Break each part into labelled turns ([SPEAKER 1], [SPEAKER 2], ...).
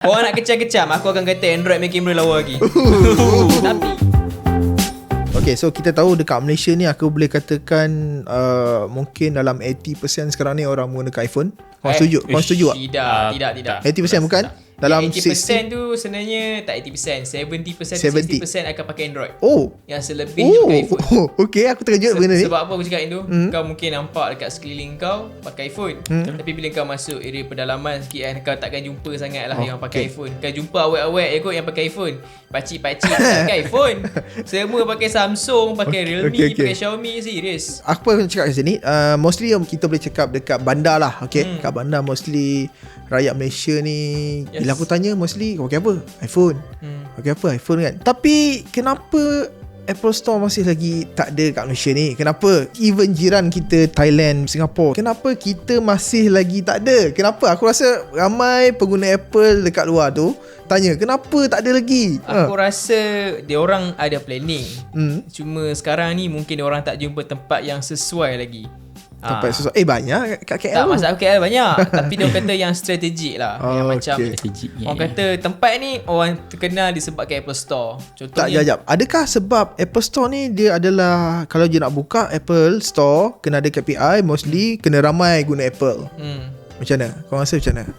[SPEAKER 1] Orang nak kecam-kecam, aku akan kata Android main kamera lawa lagi. Tapi
[SPEAKER 2] Okay, so kita tahu dekat Malaysia ni aku boleh katakan mungkin dalam 80% sekarang ni orang menggunakan iPhone. Kau setuju? Kau setuju tak?
[SPEAKER 1] Tidak
[SPEAKER 2] 80% bukan? Dalam
[SPEAKER 1] 80% tu sebenarnya tak 80%, 70%, 60% akan pakai Android.
[SPEAKER 2] Oh.
[SPEAKER 1] Yang selebih pakai iPhone.
[SPEAKER 2] Okay, aku terkejut benda ni.
[SPEAKER 1] Sebab apa aku cakap itu? Kau mungkin nampak dekat sekeliling kau pakai iPhone. Tapi bila kau masuk area pedalaman sikit kan, kau takkan jumpa sangat lah yang pakai iPhone. Kau jumpa awet-awet je kot yang pakai iPhone. Pakcik-pakcik tak pakai iPhone. Semua pakai Samsung, pakai Realme, pakai Xiaomi. Serius.
[SPEAKER 2] Apa yang cakap kat sini, mostly kita boleh cakap dekat bandar lah. Okay, kat bandar mostly rakyat Malaysia ni, bila aku tanya mostly kau pakai apa? iPhone. Pakai apa? iPhone kan. Tapi kenapa Apple Store masih lagi tak ada kat Malaysia ni? Kenapa? Even jiran kita Thailand, Singapore, kenapa kita masih lagi tak ada? Kenapa? Aku rasa ramai pengguna Apple dekat luar tu tanya kenapa tak ada lagi.
[SPEAKER 1] Aku rasa dia orang ada planning. Cuma sekarang ni mungkin dia orang tak jumpa tempat yang sesuai lagi.
[SPEAKER 2] Tempat sesuai. Banyak kat KL.
[SPEAKER 1] Tak, masalah KL banyak. Tapi dia kata yang strategik lah. Yang macam
[SPEAKER 3] strategik.
[SPEAKER 1] orang kata tempat ni orang terkenal disebabkan Apple Store.
[SPEAKER 2] Tak,
[SPEAKER 1] Contohnya
[SPEAKER 2] jap. Adakah sebab Apple Store ni dia adalah, kalau dia nak buka Apple Store kena ada KPI, mostly kena ramai guna Apple. Macam mana? Kau rasa macam mana?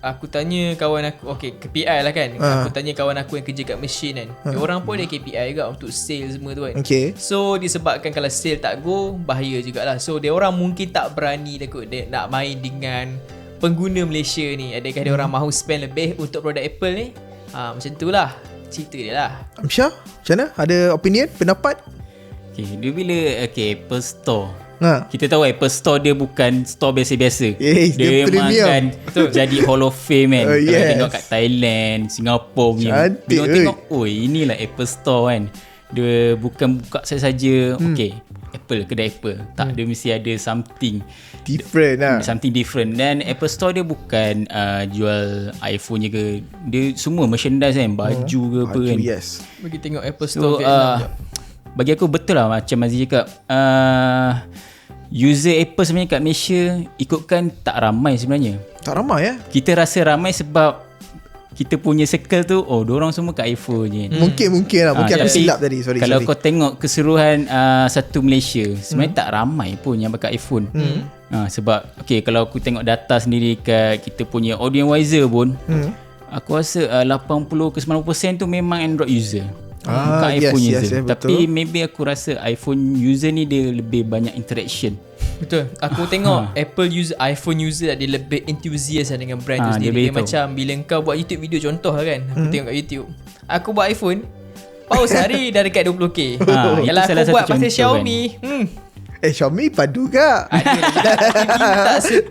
[SPEAKER 1] Aku tanya kawan aku, okay, KPI lah kan. Aku tanya kawan aku yang kerja kat mesin kan. Dia orang pun ada KPI juga untuk sale semua tu kan.
[SPEAKER 2] Okay.
[SPEAKER 1] So disebabkan kalau sale tak go, bahaya jugalah. So dia orang mungkin tak berani dia nak main dengan pengguna Malaysia ni. Adakah dia orang mahu spend lebih untuk produk Apple ni? Macam tu lah cerita dia lah.
[SPEAKER 2] Amsyah, macam mana? Ada opinion? Pendapat?
[SPEAKER 3] Okay, dia bila Apple Store,
[SPEAKER 2] Kita
[SPEAKER 3] tahu Apple Store dia bukan store biasa-biasa.
[SPEAKER 2] Yes, dia
[SPEAKER 3] memang
[SPEAKER 2] premium.
[SPEAKER 3] kan jadi Hall of Fame kan. Kalau
[SPEAKER 2] Yes.
[SPEAKER 3] tengok kat Thailand, Singapore punya,
[SPEAKER 2] Cantik,
[SPEAKER 3] bila orang tengok, inilah Apple Store kan. Dia bukan buka saja-saja okay, Apple, kedai Apple. Tak, dia mesti ada something
[SPEAKER 2] different lah.
[SPEAKER 3] something different. Dan Apple Store dia bukan jual iPhone je ke. Dia semua merchandise kan, baju ke apa kan.
[SPEAKER 2] Yes.
[SPEAKER 1] Bagi tengok Apple
[SPEAKER 3] So
[SPEAKER 1] Store Vietnam jap.
[SPEAKER 3] bagi aku betul lah macam Aziz cakap, user Apple sebenarnya kat Malaysia ikutkan tak ramai sebenarnya.
[SPEAKER 2] Tak ramai ya?
[SPEAKER 3] Kita rasa ramai sebab kita punya circle tu, diorang semua kat iPhone je.
[SPEAKER 2] Mungkin lah. Mungkin aku
[SPEAKER 3] tapi
[SPEAKER 2] silap tadi. Sorry.
[SPEAKER 3] Kalau kau tengok keseluruhan satu Malaysia, sebenarnya tak ramai pun yang pakai iPhone. Sebab okay, kalau aku tengok data sendiri kat kita punya Audienwiser pun, aku rasa 80 ke 90% tu memang Android user. Bukan iPhone user. Tapi maybe aku rasa iPhone user ni dia lebih banyak interaction.
[SPEAKER 1] Betul. Aku tengok Apple user, iPhone user dia lebih enthusiast dengan brand tu sendiri. Dia macam bila kau buat YouTube video, contoh lah kan, aku tengok kat YouTube, aku buat iPhone, pause hari dah dekat 20k. Kalau aku buat pasal Xiaomi kan.
[SPEAKER 2] Xiaomi padu ke?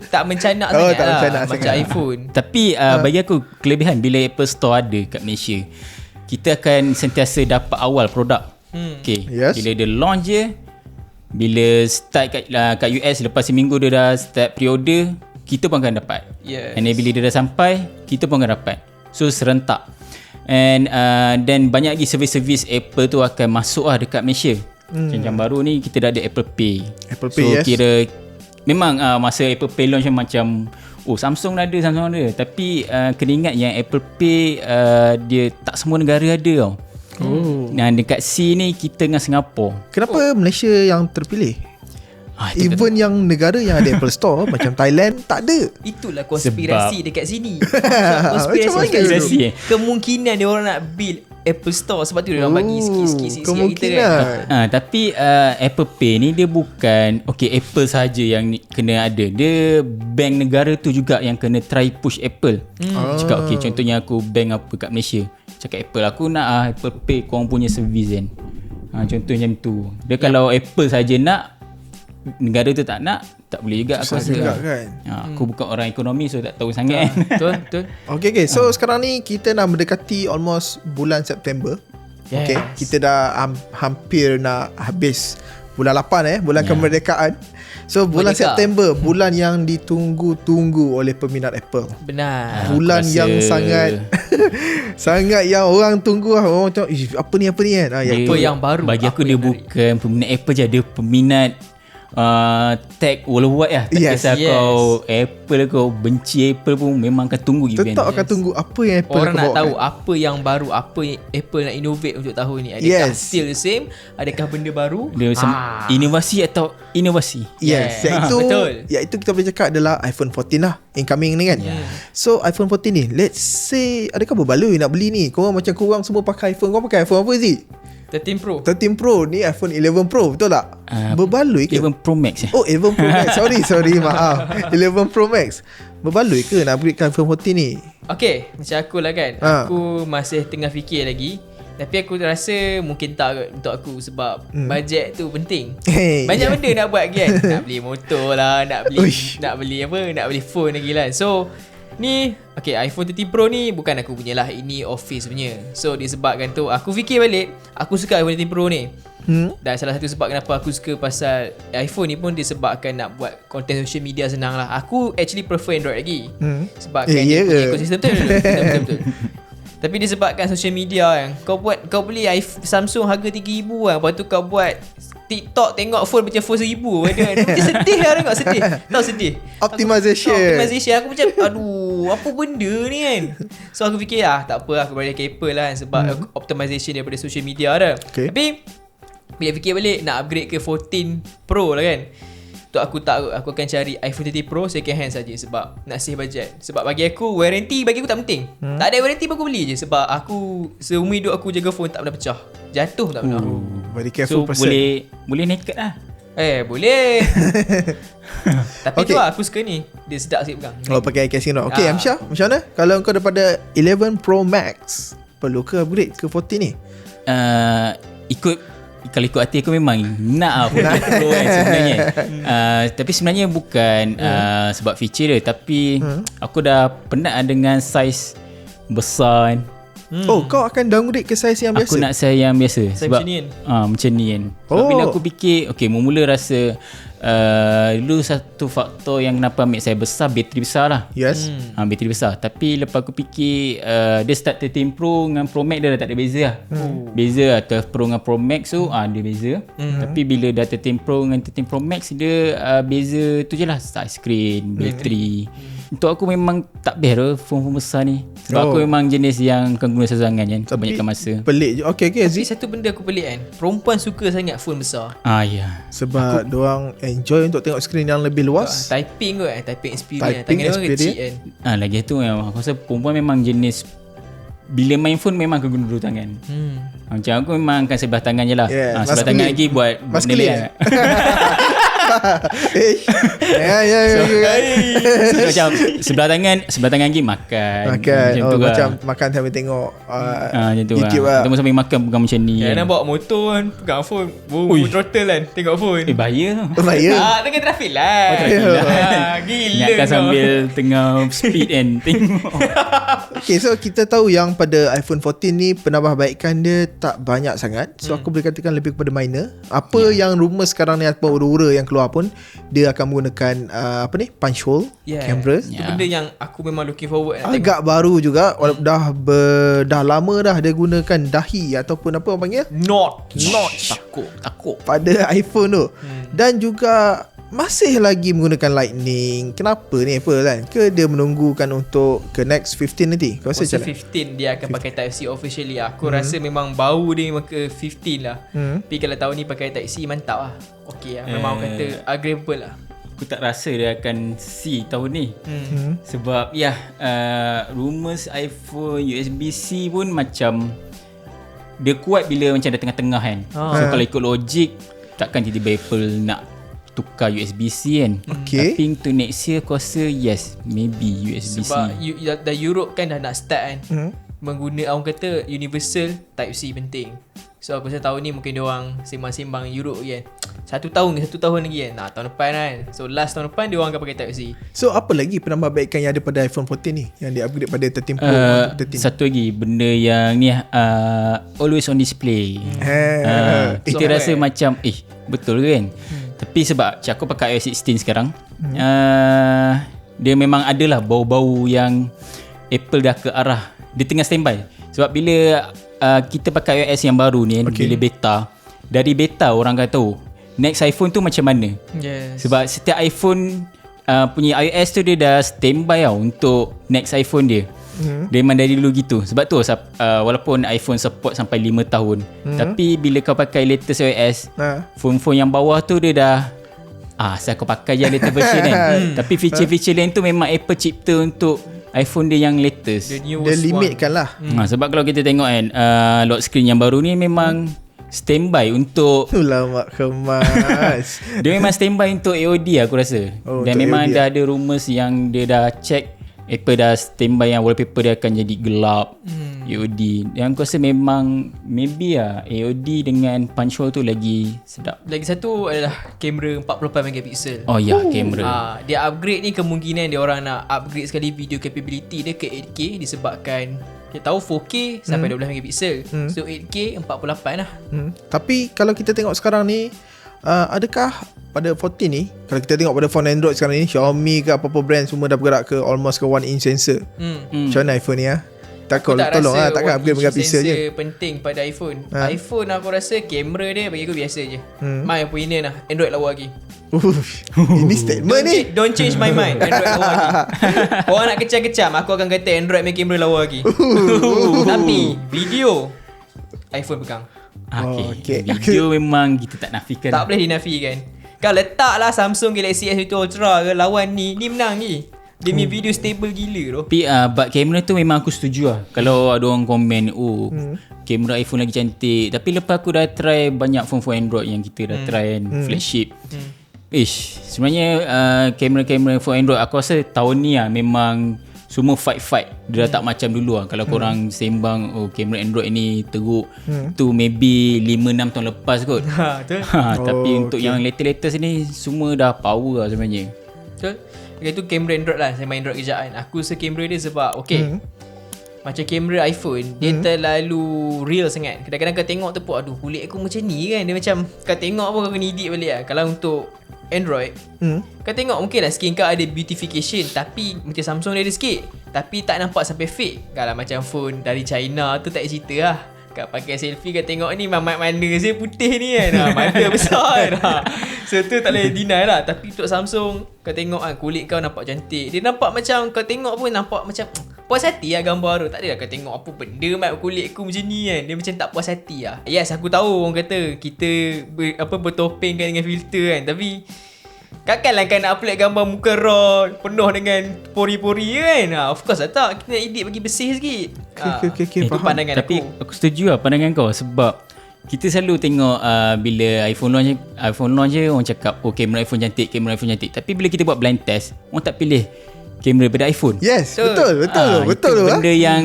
[SPEAKER 1] tak mencanak sangat
[SPEAKER 2] tak
[SPEAKER 1] lah
[SPEAKER 2] mencanak
[SPEAKER 1] macam
[SPEAKER 2] sangat.
[SPEAKER 1] iPhone.
[SPEAKER 3] Tapi bagi aku kelebihan bila Apple Store ada kat Malaysia, kita akan sentiasa dapat awal produk. Okay.
[SPEAKER 2] Yes.
[SPEAKER 3] Bila dia launch je, bila start kat US, lepas seminggu dia dah start pre-order, kita pun akan dapat.
[SPEAKER 1] Yes.
[SPEAKER 3] And then bila dia dah sampai, kita pun akan dapat. So serentak. And then banyak lagi servis-servis Apple tu akan masuk lah dekat Malaysia. Macam baru ni kita dah ada Apple Pay.
[SPEAKER 2] Apple
[SPEAKER 3] So
[SPEAKER 2] Pay, yes.
[SPEAKER 3] kira memang masa Apple Pay launch macam Samsung dah ada, tapi kena ingat yang Apple Pay dia tak semua negara ada tau. Dan dekat C ni kita dengan Singapura.
[SPEAKER 2] Kenapa Malaysia yang terpilih? Even yang negara yang ada Apple Store macam Thailand tak ada.
[SPEAKER 1] Itulah konspirasi dekat sini.
[SPEAKER 2] Macam mana
[SPEAKER 1] dekat
[SPEAKER 3] tu?
[SPEAKER 1] sini. Kemungkinan dia orang nak build Apple Store, sebab tu dia orang bagi sikit-sikit kita kan.
[SPEAKER 3] Tapi Apple Pay ni dia bukan Apple saja yang kena ada. Dia bank negara tu juga yang kena try push Apple. Cakap contohnya aku bank apa kat Malaysia, cakap Apple, aku nak Apple Pay korang punya servis kan. Contohnya macam tu. Dia kalau Apple saja nak, negara tu tak nak, tak boleh juga aku rasa
[SPEAKER 2] juga kan.
[SPEAKER 3] Aku bukan orang ekonomi, so tak tahu sangat kan.
[SPEAKER 1] Betul.
[SPEAKER 2] Okay. So sekarang ni kita dah mendekati almost bulan September.
[SPEAKER 1] Yes.
[SPEAKER 2] Okay. Kita dah hampir nak habis bulan 8 bulan kemerdekaan. So bulan
[SPEAKER 1] Merdeka.
[SPEAKER 2] September, bulan yang ditunggu-tunggu oleh peminat Apple.
[SPEAKER 1] Benar.
[SPEAKER 2] Bulan
[SPEAKER 3] Aku
[SPEAKER 2] yang
[SPEAKER 3] rasa
[SPEAKER 2] sangat sangat yang orang tunggu lah. Orang tengok apa ni kan.
[SPEAKER 1] Apa yang baru?
[SPEAKER 3] Bagi aku
[SPEAKER 1] Apa
[SPEAKER 3] dia
[SPEAKER 1] yang menarik?
[SPEAKER 3] bukan peminat Apple je, dia peminat tag worldwide lah. Tak
[SPEAKER 2] Yes.
[SPEAKER 3] kisah kau Apple, kau benci Apple pun, memang akan tunggu event.
[SPEAKER 2] Tetap akan tunggu apa yang Apple
[SPEAKER 1] Orang
[SPEAKER 2] akan
[SPEAKER 1] nak
[SPEAKER 2] bawakan.
[SPEAKER 1] tahu apa yang baru, apa yang Apple nak innovate untuk tahun ni. Adakah
[SPEAKER 2] Yes.
[SPEAKER 1] still the same? Adakah benda baru?
[SPEAKER 3] Dia inovasi atau inovasi.
[SPEAKER 2] Yes,
[SPEAKER 1] Yeah.
[SPEAKER 2] iaitu
[SPEAKER 1] Betul.
[SPEAKER 2] iaitu kita boleh cakap adalah iPhone 14 lah incoming ni kan. So iPhone 14 ni, let's say adakah berbaloi nak beli ni? Korang macam korang semua pakai iPhone. Kau pakai iPhone apa Zee?
[SPEAKER 1] 13 Pro.
[SPEAKER 2] 13 Pro ni iPhone 11 Pro, betul tak? Berbaloi ke?
[SPEAKER 3] 11 Pro Max
[SPEAKER 2] Oh 11 Pro Max. sorry maaf. 11 Pro Max. Berbaloi ke nak upgrade ke iPhone 14 ni?
[SPEAKER 1] Okay, macam aku lah kan. Aku masih tengah fikir lagi. Tapi aku rasa mungkin tak kot untuk aku sebab bajet tu penting.
[SPEAKER 2] Hey,
[SPEAKER 1] Banyak benda nak buat kan. Nak beli motor lah, nak
[SPEAKER 2] Uish.
[SPEAKER 1] beli phone lagi lah. So ni okay, iPhone 13 Pro ni bukan aku punya lah, ini office punya. So disebabkan tu aku fikir balik, aku suka iPhone 13 Pro ni. Dan salah satu sebab kenapa aku suka pasal iPhone ni pun disebabkan nak buat konten social media senang lah. Aku actually prefer Android lagi. Sebabkan dia
[SPEAKER 2] ya
[SPEAKER 1] punya
[SPEAKER 2] ke?
[SPEAKER 1] ekosistem betul. Tapi disebabkan social media kan, kau beli Samsung harga 3,000 kan, lepas tu kau buat TikTok tengok phone macam phone 1,000 kan. Macam sedih lah tengok, sedih. Tahu sedih.
[SPEAKER 2] Optimization.
[SPEAKER 1] Optimization aku macam aduh, apa benda ni kan. So aku fikir tak apa, aku balik ke Apple lah kan, sebab optimization daripada social media dah.
[SPEAKER 2] Okay.
[SPEAKER 1] Tapi bila fikir balik nak upgrade ke 14 Pro lah kan, tu aku akan cari iPhone 13 Pro second hand saja sebab nak save budget. Sebab bagi aku warranty bagi aku tak penting. Tak ada warranty pun aku beli je sebab aku seumur hidup aku jaga phone tak pernah pecah. Jatuh tak pernah.
[SPEAKER 2] Very careful
[SPEAKER 3] So
[SPEAKER 2] person.
[SPEAKER 3] boleh naked lah.
[SPEAKER 1] Boleh. Tapi
[SPEAKER 2] Okay.
[SPEAKER 1] tu lah aku suka ni. Dia sedap sikit pegang.
[SPEAKER 2] Oh pakai casing rock. Okay Amsyah, macam mana? Kalau kau daripada 11 Pro Max, perlu ke upgrade ke 14 ni?
[SPEAKER 3] Kalau ikut hati aku memang nak phone 14 Pro kan sebenarnya. Tapi sebenarnya bukan sebab feature dia, tapi aku dah penat dengan saiz besar kan.
[SPEAKER 2] Oh kau akan downgrade ke saiz yang biasa?
[SPEAKER 3] Aku nak saiz yang biasa sebab
[SPEAKER 1] macam ni kan?
[SPEAKER 3] macam ni kan. Sebab bila
[SPEAKER 2] Oh.
[SPEAKER 3] aku fikir mula-mula rasa dulu satu faktor yang kenapa ambil saiz besar, bateri besar lah.
[SPEAKER 2] Yes.
[SPEAKER 3] Bateri besar. Tapi lepas aku fikir dia start 13 Pro dengan Pro Max dia dah tak ada beza lah. Beza lah 12 Pro dengan Pro Max tu dia beza. Tapi bila dah 13 Pro dengan 13 Pro Max dia beza tu je lah, size screen, bateri. Untuk aku memang tak best lah phone besar ni. Sebab aku memang jenis yang akan guna sesangan kan, kebanyakan masa.
[SPEAKER 2] Pelik je. Okay
[SPEAKER 1] Tapi
[SPEAKER 2] Zee.
[SPEAKER 1] satu benda aku pelik kan, perempuan suka sangat phone besar.
[SPEAKER 3] Ya.
[SPEAKER 2] Sebab diorang enjoy untuk tengok skrin yang lebih luas.
[SPEAKER 1] Typing kot, typing experience.
[SPEAKER 2] Typing
[SPEAKER 1] Tangan dia orang kecil
[SPEAKER 2] experience.
[SPEAKER 1] kan.
[SPEAKER 3] Lagi tu memang aku rasa perempuan memang jenis bila main phone memang akan guna dua tangan. Macam aku memang akan sebelah tangan je lah.
[SPEAKER 2] Yeah,
[SPEAKER 3] Sebelah tangan lagi buat
[SPEAKER 2] maskulin.
[SPEAKER 3] benda lain.
[SPEAKER 2] Ya.
[SPEAKER 3] So, macam sebelah tangan lagi makan.
[SPEAKER 2] Makan.
[SPEAKER 3] Macam
[SPEAKER 2] Oh,
[SPEAKER 3] tu lah.
[SPEAKER 2] macam makan sambil tengok
[SPEAKER 3] macam tu
[SPEAKER 2] YouTube
[SPEAKER 3] lah.
[SPEAKER 2] lah.
[SPEAKER 3] Kita sambil makan pegang macam ni.
[SPEAKER 1] Kadang
[SPEAKER 3] Kan.
[SPEAKER 1] bawa motor kan, pegang phone,
[SPEAKER 3] Ui.
[SPEAKER 1] throttle kan, tengok phone.
[SPEAKER 3] Bahaya tu.
[SPEAKER 2] Bahaya.
[SPEAKER 1] Tengah traffic lah.
[SPEAKER 3] traffic light.
[SPEAKER 1] Gila
[SPEAKER 3] Ingatkan
[SPEAKER 1] kau.
[SPEAKER 3] sambil tengah speed kan. Tengok.
[SPEAKER 2] Okay, so kita tahu yang pada iPhone 14 ni penambahbaikan dia tak banyak sangat. So aku boleh katakan lebih kepada minor. Apa yang rumor sekarang ni ataupun ura-ura yang keluar pun dia akan menggunakan punch hole kamera.
[SPEAKER 1] Itu benda yang aku memang looking forward nak tengok.
[SPEAKER 2] Agak baru juga. Dah lama dah dia gunakan dahi ataupun apa orang panggil?
[SPEAKER 1] Notch.
[SPEAKER 3] Takut.
[SPEAKER 2] Pada iPhone tu. Dan juga masih lagi menggunakan lightning. Kenapa ni Apple kan? Ke dia menunggukan untuk ke next 15 nanti? Kau rasa
[SPEAKER 1] Masa
[SPEAKER 2] macam mana?
[SPEAKER 1] 15 dia akan pakai Type-C officially lah. Aku rasa memang bau dia memang ke 15 lah. Tapi kalau tahun ni pakai Type-C mantap lah. Okay lah. Memang orang kata agreeable lah.
[SPEAKER 3] Aku tak rasa dia akan C tahun ni. Sebab rumors iPhone USB-C pun macam dia kuat bila macam dah tengah-tengah kan. So kalau ikut logik, takkan tiba-tiba Apple nak tukar USB-C kan.
[SPEAKER 2] Okay.
[SPEAKER 3] Tapi untuk next year aku rasa yes, maybe USB-C.
[SPEAKER 1] Sebab dah Europe kan dah nak start kan. Mengguna orang kata universal Type-C penting. So aku rasa tahun ni mungkin diorang sembang-sembang Europe kan. Satu tahun lagi kan. Tahun depan kan. So last tahun depan diorang akan pakai Type-C.
[SPEAKER 2] So apa lagi penambahbaikan yang ada pada iPhone 14 ni yang dia upgrade pada 13 Pro untuk 13?
[SPEAKER 3] Satu lagi benda yang ni always on display. Kita
[SPEAKER 1] Software.
[SPEAKER 3] rasa macam betul kan. Tapi sebab aku pakai iOS 16 sekarang, dia memang adalah bau-bau yang Apple dah ke arah dia tengah standby. Sebab bila kita pakai iOS yang baru ni, bila beta, dari beta orang kata tahu next iPhone tu macam mana.
[SPEAKER 1] Yes.
[SPEAKER 3] Sebab setiap iPhone punya iOS tu dia dah standby tau untuk next iPhone dia. Dia memang dari dulu gitu. Sebab tu walaupun iPhone support sampai 5 tahun, tapi bila kau pakai latest iOS, phone-phone yang bawah tu dia dah asal kau pakai je latest version kan. Tapi feature-feature lain tu memang Apple cipta untuk iPhone dia yang latest.
[SPEAKER 1] The
[SPEAKER 2] Dia
[SPEAKER 1] newest
[SPEAKER 2] limitkan lah.
[SPEAKER 3] Sebab kalau kita tengok kan, lock screen yang baru ni memang standby untuk
[SPEAKER 2] Ulamak kemas.
[SPEAKER 3] dia memang standby untuk AOD aku rasa. Dan
[SPEAKER 2] untuk
[SPEAKER 3] memang
[SPEAKER 2] AOD
[SPEAKER 3] dah ada rumours yang dia dah check Apple dah standby yang wallpaper dia akan jadi gelap. AOD. Yang aku rasa memang maybe AOD dengan punch hole tu lagi sedap.
[SPEAKER 1] Lagi satu adalah kamera 48 megapixel.
[SPEAKER 3] Oh ya, kamera.
[SPEAKER 1] Dia upgrade ni kemungkinan dia orang nak upgrade sekali video capability dia ke 8K disebabkan kita tahu 4K sampai 12 megapixel. So 8K 48 lah.
[SPEAKER 2] Tapi kalau kita tengok sekarang ni, adakah pada 14 ni, kalau kita tengok pada phone Android sekarang ni, Xiaomi ke apa-apa brand semua dah bergerak ke almost ke 1 inch sensor. Macam mana iPhone ni
[SPEAKER 1] Aku tak
[SPEAKER 2] tolong
[SPEAKER 1] rasa
[SPEAKER 2] takkan upgrade megapixel je.
[SPEAKER 1] penting pada iPhone. iPhone aku rasa kamera dia bagi aku biasa je. My opinion lah, Android lawa lagi.
[SPEAKER 2] Ini statement ni.
[SPEAKER 1] Don't change my mind. Android lawa lagi. Orang nak kecam-kecam, aku akan kata Android main kamera lawa lagi. Tapi video iPhone pegang.
[SPEAKER 3] Okay. Video memang kita tak nafikan.
[SPEAKER 1] Tak boleh dinafikan. Kau letaklah Samsung Galaxy S22 Ultra ke lawan ni menang ni. Dia punya video stable gila tu.
[SPEAKER 3] Tapi but kamera tu memang aku setuju lah. Kalau ada orang komen, kamera iPhone lagi cantik. Tapi lepas aku dah try banyak phone Android yang kita dah try kan, flagship. Sebenarnya kamera-kamera phone Android aku rasa tahun ni memang semua fight. Dia dah tak macam dulu lah. Kalau korang sembang kamera Android ni teruk, tu maybe 5-6 tahun lepas kot.
[SPEAKER 1] Betul.
[SPEAKER 3] Tapi untuk yang latest ni semua dah power lah sebenarnya.
[SPEAKER 1] Betul. Itu kamera Android lah. Saya main Android kejap kan. Aku rasa kamera dia sebab macam kamera iPhone dia terlalu real sangat. Kadang-kadang kau tengok tu pun, aduh kulit aku macam ni kan. Dia macam kau tengok pun kau kena edit balik lah. Kalau untuk Android kau tengok mungkin lah skin kau ada beautification, tapi macam Samsung dia ada sikit, tapi tak nampak sampai fake. Kalau macam phone dari China tu tak cerita lah. Kau pakai selfie kau tengok ni mamat mana saya putih ni kan, mata besar kan. So tu tak boleh deny lah. Tapi untuk Samsung kau tengok kan, kulit kau nampak cantik. Dia nampak macam kau tengok pun nampak macam puas hati lah gambar tu. Tak adalah kau tengok apa benda mat kulit aku macam ni kan. Dia macam tak puas hati lah. Yes, aku tahu orang kata kita bertopeng kan dengan filter kan. Tapi takkanlah kan nak upload gambar muka raw penuh dengan pori-pori kan. Of course lah tak. Kita nak edit bagi bersih sikit.
[SPEAKER 2] Okay,
[SPEAKER 1] itu
[SPEAKER 2] faham.
[SPEAKER 1] pandangan
[SPEAKER 3] Tapi
[SPEAKER 1] aku.
[SPEAKER 3] aku setuju lah pandangan kau. Sebab kita selalu tengok bila iPhone launch je orang cakap kamera iPhone cantik. Tapi bila kita buat blind test, orang tak pilih kamera daripada iPhone.
[SPEAKER 2] Yes, betul
[SPEAKER 3] Itu benda yang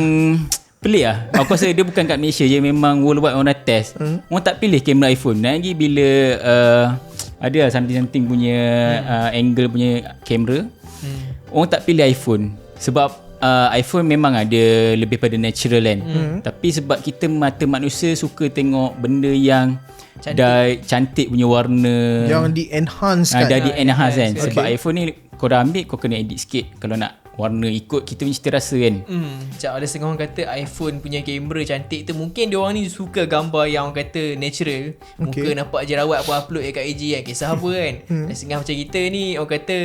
[SPEAKER 3] pelik lah. Aku rasa dia bukan kat Malaysia je, memang worldwide orang dah test. Orang tak pilih kamera iPhone. Dan lagi bila ada lah something punya angle punya kamera, orang tak pilih iPhone. Sebab iPhone memang ada lebih pada natural kan. Tapi sebab kita mata manusia suka tengok benda yang dah cantik punya warna,
[SPEAKER 2] yang di-enhance kan.
[SPEAKER 3] dah di-enhance kan. Sebab
[SPEAKER 2] Okay.
[SPEAKER 3] iPhone ni kau dah ambil, kau kena edit sikit kalau nak warna ikut kita punya cita rasa kan.
[SPEAKER 1] Macam ada setengah orang kata iPhone punya kamera cantik tu, mungkin dia orang ni suka gambar yang orang kata natural. Muka nampak jerawat pun upload kat IG kan, kisah apa kan. Dan setengah macam kita ni orang kata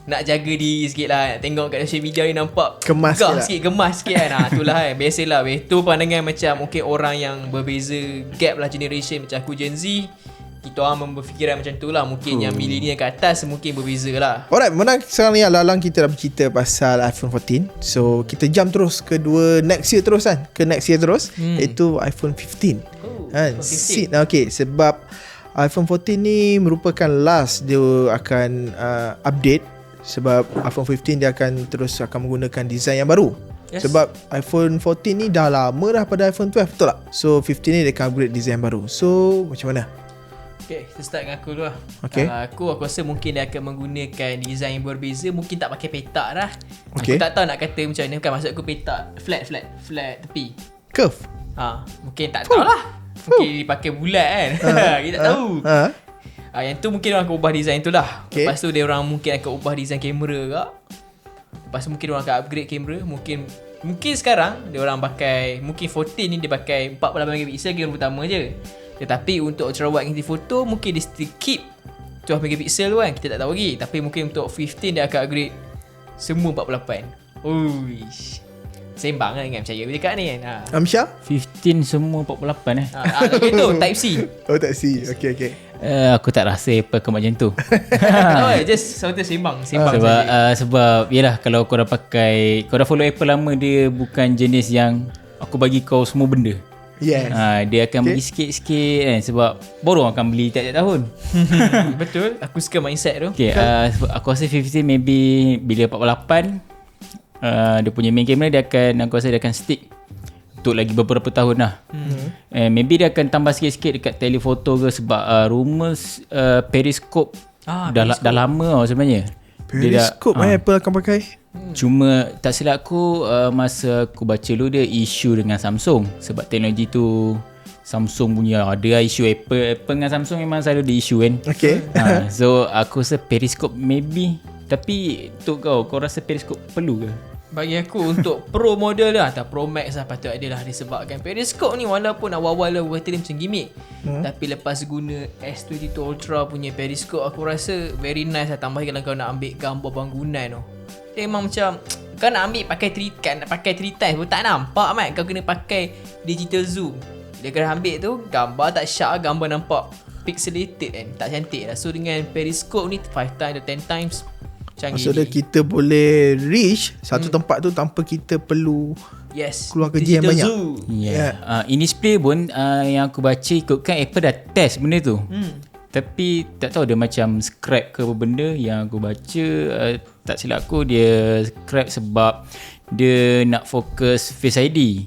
[SPEAKER 1] nak jaga diri sikit lah, tengok kat social media ni nampak
[SPEAKER 2] Kemas
[SPEAKER 1] gah
[SPEAKER 2] sikit
[SPEAKER 1] sikit, gemas sikit kan. Itulah kan, biasalah weh. Tu pandangan macam mungkin orang yang berbeza gap lah generation. Macam aku Gen Z, kita orang berfikiran macam tu lah. Mungkin yang milenial ke atas mungkin berbeza lah.
[SPEAKER 2] Alright, menang sekarang ni Alang kita dah bercerita pasal iPhone 14. So kita jump terus ke next year terus kan. Ke next year terus, iaitu iPhone 15. Kan? Okay, sebab iPhone 14 ni merupakan last dia akan update. Sebab iPhone 15 dia akan menggunakan design yang baru. Yes. Sebab iPhone 14 ni dah lama dah pada iPhone 12, betul tak? So 15 ni dia akan upgrade design baru. So macam mana?
[SPEAKER 1] Okay, kita start dengan aku dulu lah.
[SPEAKER 2] Okay.
[SPEAKER 1] Aku rasa mungkin dia akan menggunakan design yang berbeza. Mungkin tak pakai petak dah.
[SPEAKER 2] Okay.
[SPEAKER 1] Aku tak tahu nak kata macam mana. Bukan maksud aku petak, flat tepi.
[SPEAKER 2] Curve?
[SPEAKER 1] Mungkin tak tahulah. Mungkin dipakai bulat kan. Kita tak tahu. Yang tu mungkin orang akan ubah design tu lah.
[SPEAKER 2] Okay.
[SPEAKER 1] Lepas tu dia orang mungkin akan ubah design kamera kak. Lepas tu mungkin orang akan upgrade kamera. Mungkin sekarang dia orang pakai, mungkin 14 ni dia pakai 48 megapixel kamera pertama je. Tetapi untuk ultra wide yang kita foto, mungkin dia still keep 12 megapixel tu kan. Kita tak tahu lagi. Tapi mungkin untuk 15 dia akan upgrade semua 48. Uish. Sembang kan, dengan percaya dekat ni kan.
[SPEAKER 2] Amsyah?
[SPEAKER 3] 15 semua 48
[SPEAKER 1] Lagi tu Type C.
[SPEAKER 2] Oh tak see. Okay.
[SPEAKER 3] Aku tak rasa Apple akan macam tu.
[SPEAKER 1] Just something sembang
[SPEAKER 3] Sebab sebab yalah, kalau korang follow Apple lama, dia bukan jenis yang aku bagi kau semua benda.
[SPEAKER 2] Yes.
[SPEAKER 3] Dia akan bagi sikit-sikit kan, sebab baru orang akan beli tiap-tiap tahun.
[SPEAKER 1] Betul. Aku suka mindset tu.
[SPEAKER 3] Okay, aku rasa 15 maybe bila 48 dia punya main camera aku rasa dia akan stick untuk lagi beberapa tahun lah. Maybe dia akan tambah sikit-sikit dekat telefoto ke, sebab rumors periscope dah lama sebenarnya.
[SPEAKER 2] Periscope Apple akan pakai.
[SPEAKER 3] Cuma tak silap aku, masa aku baca dulu dia isu dengan Samsung, sebab teknologi tu Samsung punya. Ada isu Apple dengan Samsung memang selalu ada isu kan.
[SPEAKER 2] Okay.
[SPEAKER 3] So aku rasa periscope maybe. Tapi untuk kau rasa periscope perlu ke?
[SPEAKER 1] Bagi aku untuk Pro model lah atau Pro Max lah patut ada lah, disebabkan periscope ni walaupun awal-awal aku kata dia macam gimmick, tapi lepas guna S22 Ultra punya periscope, aku rasa very nice lah. Tambah kalau kau nak ambil gambar bangunan tu, dia memang macam kau nak ambil pakai 3 times pun tak nampak mat. Kau kena pakai digital zoom. Dia kena ambil tu gambar tak sharp, gambar nampak pixelated kan, tak cantik lah. So dengan periscope ni 5 times atau 10 times canggih.
[SPEAKER 2] Maksudnya kita boleh reach satu tempat tu tanpa kita perlu keluar kerja yang banyak.
[SPEAKER 3] In display pun yang aku baca ikutkan Apple dah test benda tu. Tapi tak tahu dia macam scrap ke apa benda. Yang aku baca tak silap aku dia scrap sebab dia nak fokus Face ID.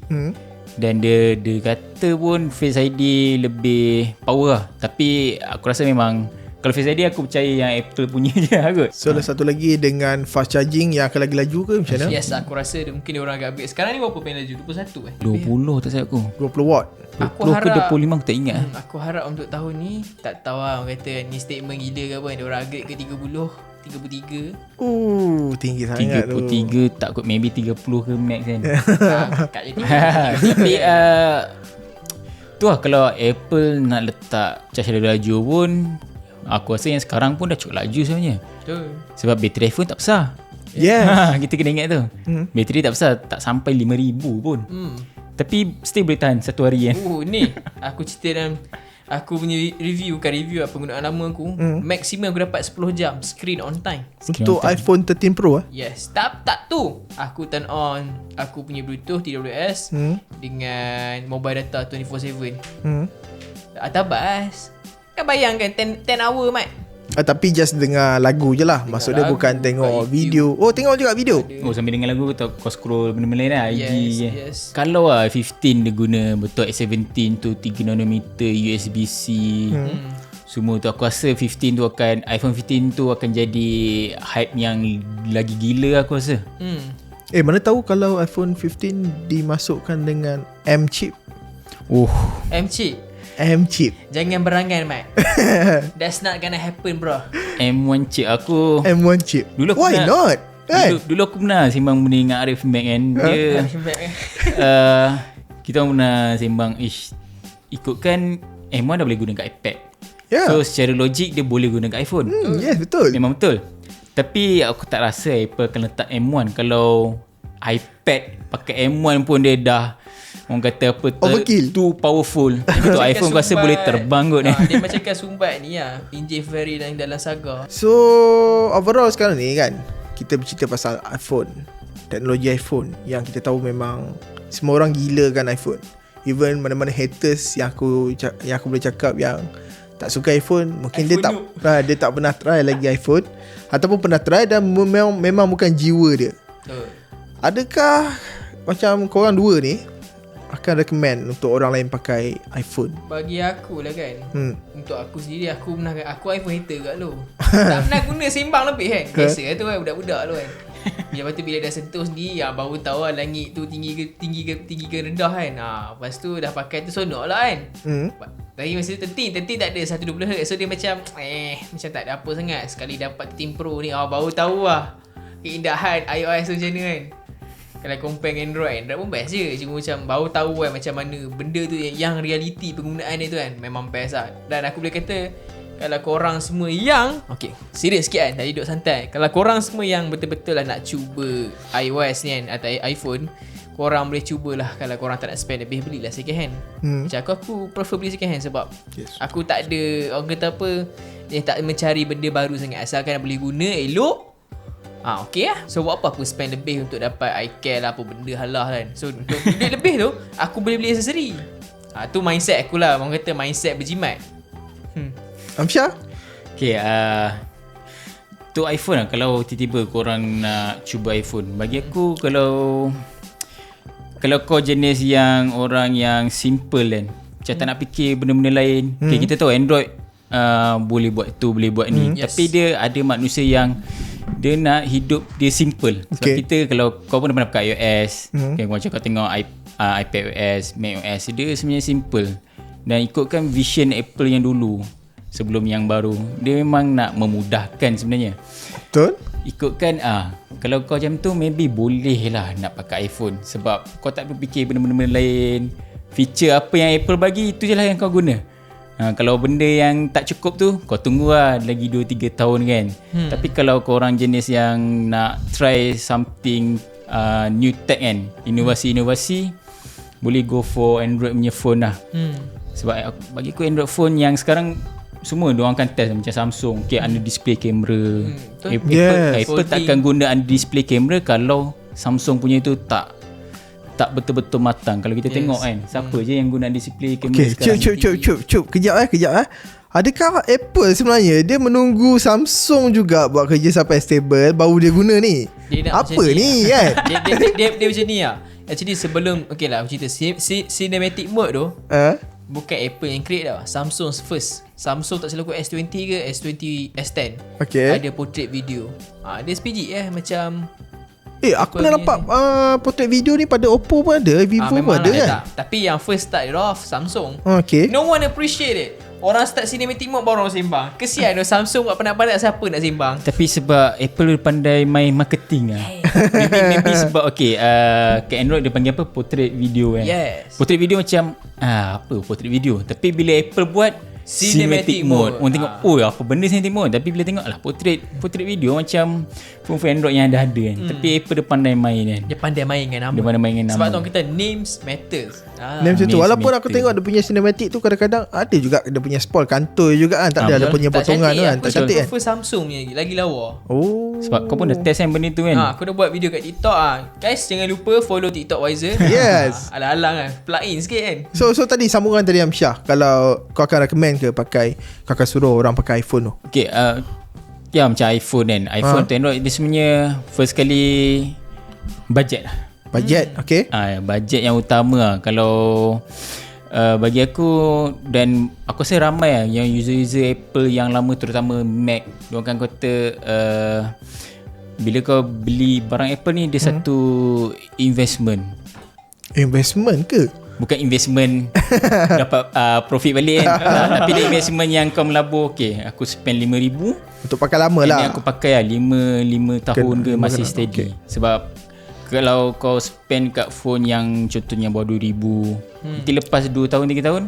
[SPEAKER 3] Dan dia kata pun Face ID lebih power lah. Tapi aku rasa memang kalau Face ID aku percaya yang Apple punya je kot.
[SPEAKER 2] So satu lagi dengan fast charging yang akan lagi laju ke macam mana?
[SPEAKER 1] Yes, aku rasa mungkin dia orang agak upgrade. Sekarang ni berapa paling laju? 21
[SPEAKER 3] 20 tak silap aku.
[SPEAKER 2] 20 watt.
[SPEAKER 3] 20 ke 25 aku tak ingat.
[SPEAKER 1] Aku harap untuk tahun ni, tak tahu lah orang kata ni statement gila ke apa, dia orang upgrade ke 33.
[SPEAKER 2] Tinggi sangat tu.
[SPEAKER 3] 33 tak kot, maybe 30 ke max kan.
[SPEAKER 1] Kat je
[SPEAKER 3] Tapi tu lah, kalau Apple nak letak charge laju pun, aku rasa yang sekarang pun dah cukup laju sebenarnya.
[SPEAKER 1] Betul.
[SPEAKER 3] Sebab bateri iPhone tak besar.
[SPEAKER 2] Yes.
[SPEAKER 3] Kita kena ingat tu. Bateri tak besar, tak sampai 5,000 pun. Tapi still boleh tahan satu hari kan.
[SPEAKER 1] Ni aku cerita dalam aku punya review penggunaan lama aku. Maksimum aku dapat 10 jam screen on time.
[SPEAKER 2] Untuk iPhone 13 Pro
[SPEAKER 1] Yes. Tak tu. Aku turn on aku punya Bluetooth TWS dengan mobile data 24/7. Atabas. Kan bayangkan 10 hour mat.
[SPEAKER 2] Tapi just dengar lagu je lah. Maksudnya bukan tengok video. Oh, tengok juga video.
[SPEAKER 3] Oh, sambil dengar lagu kau scroll benda-benda lain lah. IG
[SPEAKER 1] Yes.
[SPEAKER 3] Kalau 15 dia guna betul S17 tu 3nm USB-C semua tu, aku rasa 15 tu iPhone 15 tu akan jadi hype yang lagi gila aku rasa.
[SPEAKER 2] Mana tahu kalau iPhone 15 dimasukkan dengan M chip. M chip.
[SPEAKER 1] Jangan berangan mat. That's not gonna happen bro.
[SPEAKER 3] M1 chip aku.
[SPEAKER 2] M1 chip.
[SPEAKER 3] Dulu
[SPEAKER 2] Why not?
[SPEAKER 3] Dulu aku pernah sembang benda dengan Arif Mac kan. Dia kita pernah sembang ikutkan M1 dah boleh guna kat iPad. So secara logik dia boleh guna kat iPhone.
[SPEAKER 2] Yes, betul.
[SPEAKER 3] Memang betul. Tapi aku tak rasa Apple akan letak M1. Kalau iPad pakai M1 pun dia dah orang kata apa too powerful. Betul, iPhone aku rasa boleh terbang kot.
[SPEAKER 1] Dia macam kan sumbat ni lah, PJ Ferry dalam saga.
[SPEAKER 2] So overall sekarang ni kan, kita bercerita pasal iPhone, teknologi iPhone yang kita tahu memang semua orang gila kan iPhone. Even mana-mana haters yang aku boleh cakap yang tak suka iPhone, mungkin iPhone dia tak pernah try lagi iPhone, ataupun pernah try dan memang bukan jiwa dia. Adakah macam korang dua ni akan recommend untuk orang lain pakai iPhone?
[SPEAKER 1] Bagi aku lah kan, untuk aku sendiri, aku iPhone hater kat lu. Tak pernah guna, sembang lebih kan. Biasa lah tu kan, budak-budak tu kan. Lepas tu bila dah sentuh sendiri, baru tahu lah langit tu tinggi ke rendah kan. Lepas tu dah pakai tu sonok lah kan. Tapi masa tu 13 tak ada 120Hz. So dia macam macam tak ada apa sangat. Sekali dapat 13 Pro ni, baru tahu lah keindahan iOS tu macam mana kan. Kalau compare dengan Android pun best je. Cuma macam baru tahu kan macam mana benda tu yang realiti penggunaan dia tu kan. Memang best lah. Dan aku boleh kata kalau korang semua yang serius sikit kan, tadi duduk santai. Kalau korang semua yang betul-betul lah nak cuba iOS ni kan atau iPhone, korang boleh cubalah. Kalau korang tak nak spend lebih, belilah second hand. Macam aku prefer beli second hand sebab aku tak ada orang kata apa, dia tak mencari benda baru sangat. Asalkan boleh guna elok, okay lah. So buat apa aku spend lebih untuk dapat iCare lah, apa benda halah kan. So untuk duit lebih tu aku boleh beli aksesori. Tu mindset aku lah. Orang kata mindset berjimat.
[SPEAKER 2] Amsyar?
[SPEAKER 3] Okay, tu iPhone lah. Kalau tiba-tiba korang nak cuba iPhone, bagi aku kalau kau jenis yang orang yang simple kan, macam tak nak fikir benda-benda lain. Okay, kita tahu Android boleh buat tu, boleh buat ni. Tapi dia ada manusia yang dia nak hidup dia simple. Sebab kita, kalau kau pun pernah pakai iOS, okay, macam kau tengok iPadOS, macOS, dia sebenarnya simple. Dan ikutkan vision Apple yang dulu sebelum yang baru, dia memang nak memudahkan sebenarnya.
[SPEAKER 2] Betul.
[SPEAKER 3] Ikutkan kalau kau macam tu, maybe boleh lah nak pakai iPhone. Sebab kau tak berfikir benda-benda lain. Feature apa yang Apple bagi, itu je lah yang kau guna. Kalau benda yang tak cukup tu, kau tunggu lah lagi 2-3 tahun kan. Tapi kalau korang jenis yang nak try something new tech kan, inovasi-inovasi, boleh go for Android punya phone lah. Sebab bagi aku Android phone yang sekarang semua diorang akan test macam Samsung, okay, under display camera. Apple takkan guna under display camera kalau Samsung punya itu tak betul-betul matang. Kalau kita tengok kan, siapa je yang guna display camera sekarang.
[SPEAKER 2] Cuk. Kejap. Adakah Apple sebenarnya dia menunggu Samsung juga buat kerja sampai stable baru dia guna ni? Dia apa ni kan?
[SPEAKER 1] Dia macam ni lah. Actually sebelum, okay lah aku cerita cinematic mode tu, bukan Apple yang create tau. Samsung first. Samsung tak silap aku S20 ke S20 S10. Ada portrait video. Dia sebiji macam
[SPEAKER 2] aku pernah nampak portrait video ni pada Oppo pun ada, Vivo pun ada kan.
[SPEAKER 1] Tapi yang first start it off Samsung.
[SPEAKER 2] No
[SPEAKER 1] one appreciate it. Orang start cinematic mode baru orang sembang. Kesian Samsung buat penat-penat, siapa nak sembang.
[SPEAKER 3] Tapi sebab Apple pandai main marketing lah. maybe sebab kat Android dia panggil apa, portrait video kan. Portrait video macam apa portrait video. Tapi bila Apple buat cinematic mode, orang tengok apa benda cinematic mode. Tapi bila tengok portrait video macam phone Android yang ada kan. Tapi Apple dia pandai main kan.
[SPEAKER 1] Dia pandai main dengan nama. Sebab tu kita names matters.
[SPEAKER 2] Names tu walaupun aku tengok dia punya cinematic tu kadang-kadang ada juga dia punya spoil kantor juga kan. Tak ada punya potongan kan. Tak cantik kan.
[SPEAKER 1] Aku Samsung ni lagi lawa.
[SPEAKER 3] Sebab kau pun dah test kan benda tu kan.
[SPEAKER 1] Aku dah buat video kat TikTok guys, jangan lupa follow TikTok Wiser.
[SPEAKER 2] Yes.
[SPEAKER 1] Alang-alang kan, plug in sikit kan.
[SPEAKER 2] So tadi sambungan tadi Amsyah, kalau kau akan recommend ke pakai, kau akan suruh orang pakai iPhone tu?
[SPEAKER 3] Okay, macam iPhone kan. iPhone tu Android dia sebenarnya first kali budget lah.
[SPEAKER 2] Budget,
[SPEAKER 3] budget yang utama lah. Kalau bagi aku, dan aku rasa ramai lah yang user-user Apple yang lama, terutama Mac, diorang kan kata bila kau beli barang Apple ni, dia satu investment.
[SPEAKER 2] Investment ke?
[SPEAKER 3] Bukan investment dapat profit balik kan. Tapi dia investment yang kau melabur. Okay, aku spend RM5,000
[SPEAKER 2] untuk pakai lama lah.
[SPEAKER 3] Ini aku pakai lah 5 tahun ke masih steady. Sebab kalau kau spend kat phone yang contohnya bawah RM2,000, nanti lepas 2 tahun 3 tahun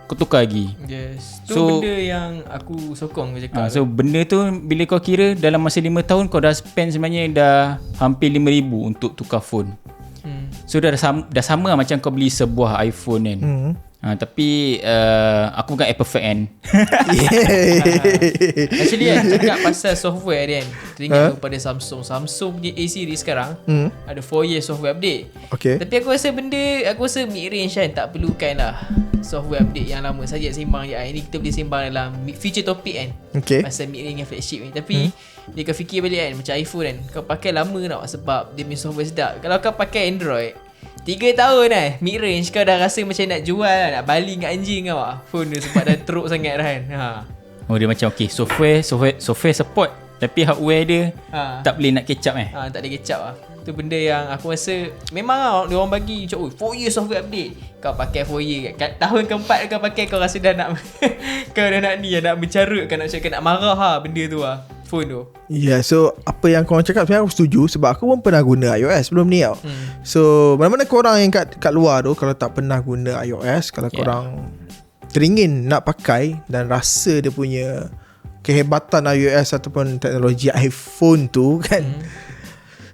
[SPEAKER 3] kau tukar lagi.
[SPEAKER 1] Tu benda yang aku sokong kau cakap.
[SPEAKER 3] So benda tu bila kau kira dalam masa 5 tahun kau dah spend sebenarnya dah hampir RM5,000 untuk tukar phone. So dah sama lah macam kau beli sebuah iPhone kan. Tapi aku bukan Apple fan.
[SPEAKER 1] Actually cakap pasal software kan, teringat kepada Samsung punya A series sekarang ada 4 year software update. Tapi aku rasa mid range kan, tak perlukan lah software update yang lama saja. Sembang je ini kita boleh sembang dalam feature topik kan, pasal mid range dengan flagship ni. Tapi dia kau fikir balik kan, macam iPhone kan, kau pakai lama tau sebab dia punya software sedap. Kalau kau pakai Android 3 tahun mid range kau dah rasa macam nak jual, nak baling kat anjing kau phone tu sebab dah teruk sangat dah kan.
[SPEAKER 3] Dia macam software support, tapi hardware dia tak boleh nak catch up
[SPEAKER 1] tak ada catch up tu benda yang aku rasa memang dia orang bagi macam 4 year software update. Kau pakai 4 year kat tahun keempat kau pakai, kau rasa dah nak kau dah nak ni nak mencarut, kau nak cakap nak marah benda tu phone tu.
[SPEAKER 2] Yeah, so apa yang korang cakap sebenarnya aku setuju sebab aku pun pernah guna iOS sebelum ni tau. So mana-mana korang yang kat luar tu kalau tak pernah guna iOS, kalau korang teringin nak pakai dan rasa dia punya kehebatan iOS ataupun teknologi iPhone tu kan,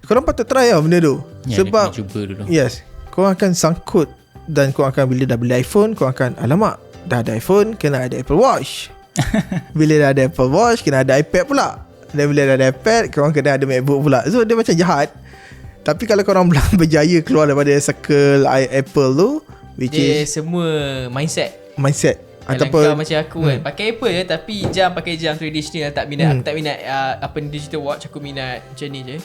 [SPEAKER 2] korang patut try lah benda tu. Sebab
[SPEAKER 3] cuba dulu.
[SPEAKER 2] yes, korang akan sangkut dan korang akan bila dah beli iPhone, korang akan alamak, dah ada iPhone kena ada Apple Watch. Bila dah ada Apple Watch kena ada iPad pula. Dan bila dah ada iPad korang kena ada MacBook pula. So dia macam jahat. Tapi kalau korang berjaya keluar daripada circle Apple tu, which
[SPEAKER 1] Dia
[SPEAKER 2] is
[SPEAKER 1] semua mindset. Kalau
[SPEAKER 2] ataupun
[SPEAKER 1] kau macam aku kan, pakai Apple je tapi pakai jam tradisional, tak minat. Aku tak minat apa ni, digital watch. Aku minat macam ni je.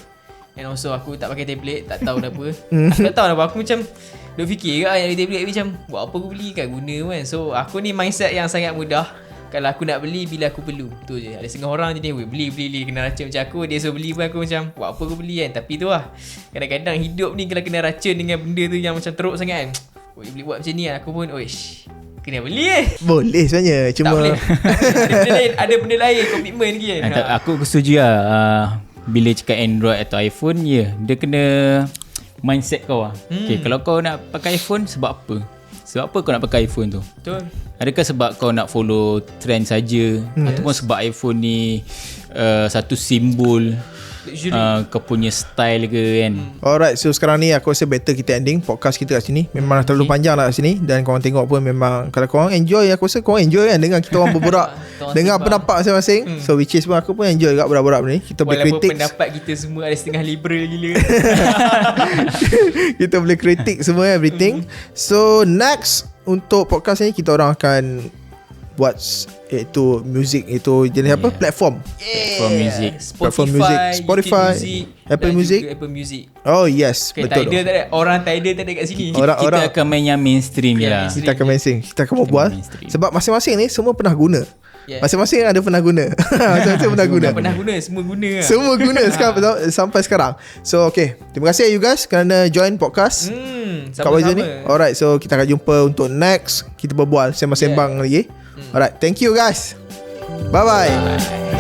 [SPEAKER 1] And also aku tak pakai tablet. Tak tahu kenapa. Aku tak tahu kenapa. Aku macam duk fikir kan yang tablet ni macam buat apa aku beli kan, guna kan. So aku ni mindset yang sangat mudah. Kalau aku nak beli bila aku perlu, tu je. Ada setengah orang je ni beli kena racun macam aku. Dia suruh beli pun aku macam buat apa aku beli kan. Tapi tu lah, kadang-kadang hidup ni kalau kena racun dengan benda tu yang macam teruk sangat kan, boleh buat macam ni kan. Aku pun kena beli
[SPEAKER 2] boleh sebenarnya. Cuma
[SPEAKER 1] tak boleh. ada benda lain, komitmen lagi kan.
[SPEAKER 3] Aku setuju lah. Bila cakap Android atau iPhone, dia kena mindset kau lah. Okay, kalau kau nak pakai iPhone, sebab apa? Sebab apa kau nak pakai iPhone tu?
[SPEAKER 1] Betul.
[SPEAKER 3] Adakah sebab kau nak follow trend saja, ataupun sebab iPhone ni satu simbol kau punya style ke kan?
[SPEAKER 2] alright, so sekarang ni aku rasa better kita ending podcast kita kat sini. Memang dah terlalu panjang lah kat sini. Dan korang tengok pun memang kalau korang enjoy, aku rasa korang enjoy kan dengar kita orang berborak, dengar pendapat masing-masing. So which is pun aku pun enjoy kat borak-borak ni. Kita boleh kritik.
[SPEAKER 1] Walaupun pendapat kita semua ada setengah liberal gila.
[SPEAKER 2] Kita boleh kritik semua everything. So next untuk podcast ni kita orang akan buat iaitu music, itu jenis apa, platform
[SPEAKER 3] music,
[SPEAKER 2] platform music, Spotify, Apple Music,
[SPEAKER 1] Apple Music.
[SPEAKER 2] Oh yes,
[SPEAKER 1] Okay,
[SPEAKER 2] betul.
[SPEAKER 1] Tidal tak ada. Orang Tidal tak ada kat sini.
[SPEAKER 3] Kita akan main yang mainstream je lah.
[SPEAKER 2] Kita akan mainstream, kita akan berbual
[SPEAKER 3] mainstream.
[SPEAKER 2] sebab masing-masing ni semua pernah guna.
[SPEAKER 1] Yeah.
[SPEAKER 2] Masing-masing ada pernah guna. Masing-masing pernah guna.
[SPEAKER 1] Tak pernah guna, semua guna lah.
[SPEAKER 2] Semua guna sekarang sampai sekarang. So okay, terima kasih you guys kerana join podcast Kak Wazir ni. Alright, so kita akan jumpa untuk next kita berbual sembang-sembang lagi. Alright, thank you guys. Bye bye.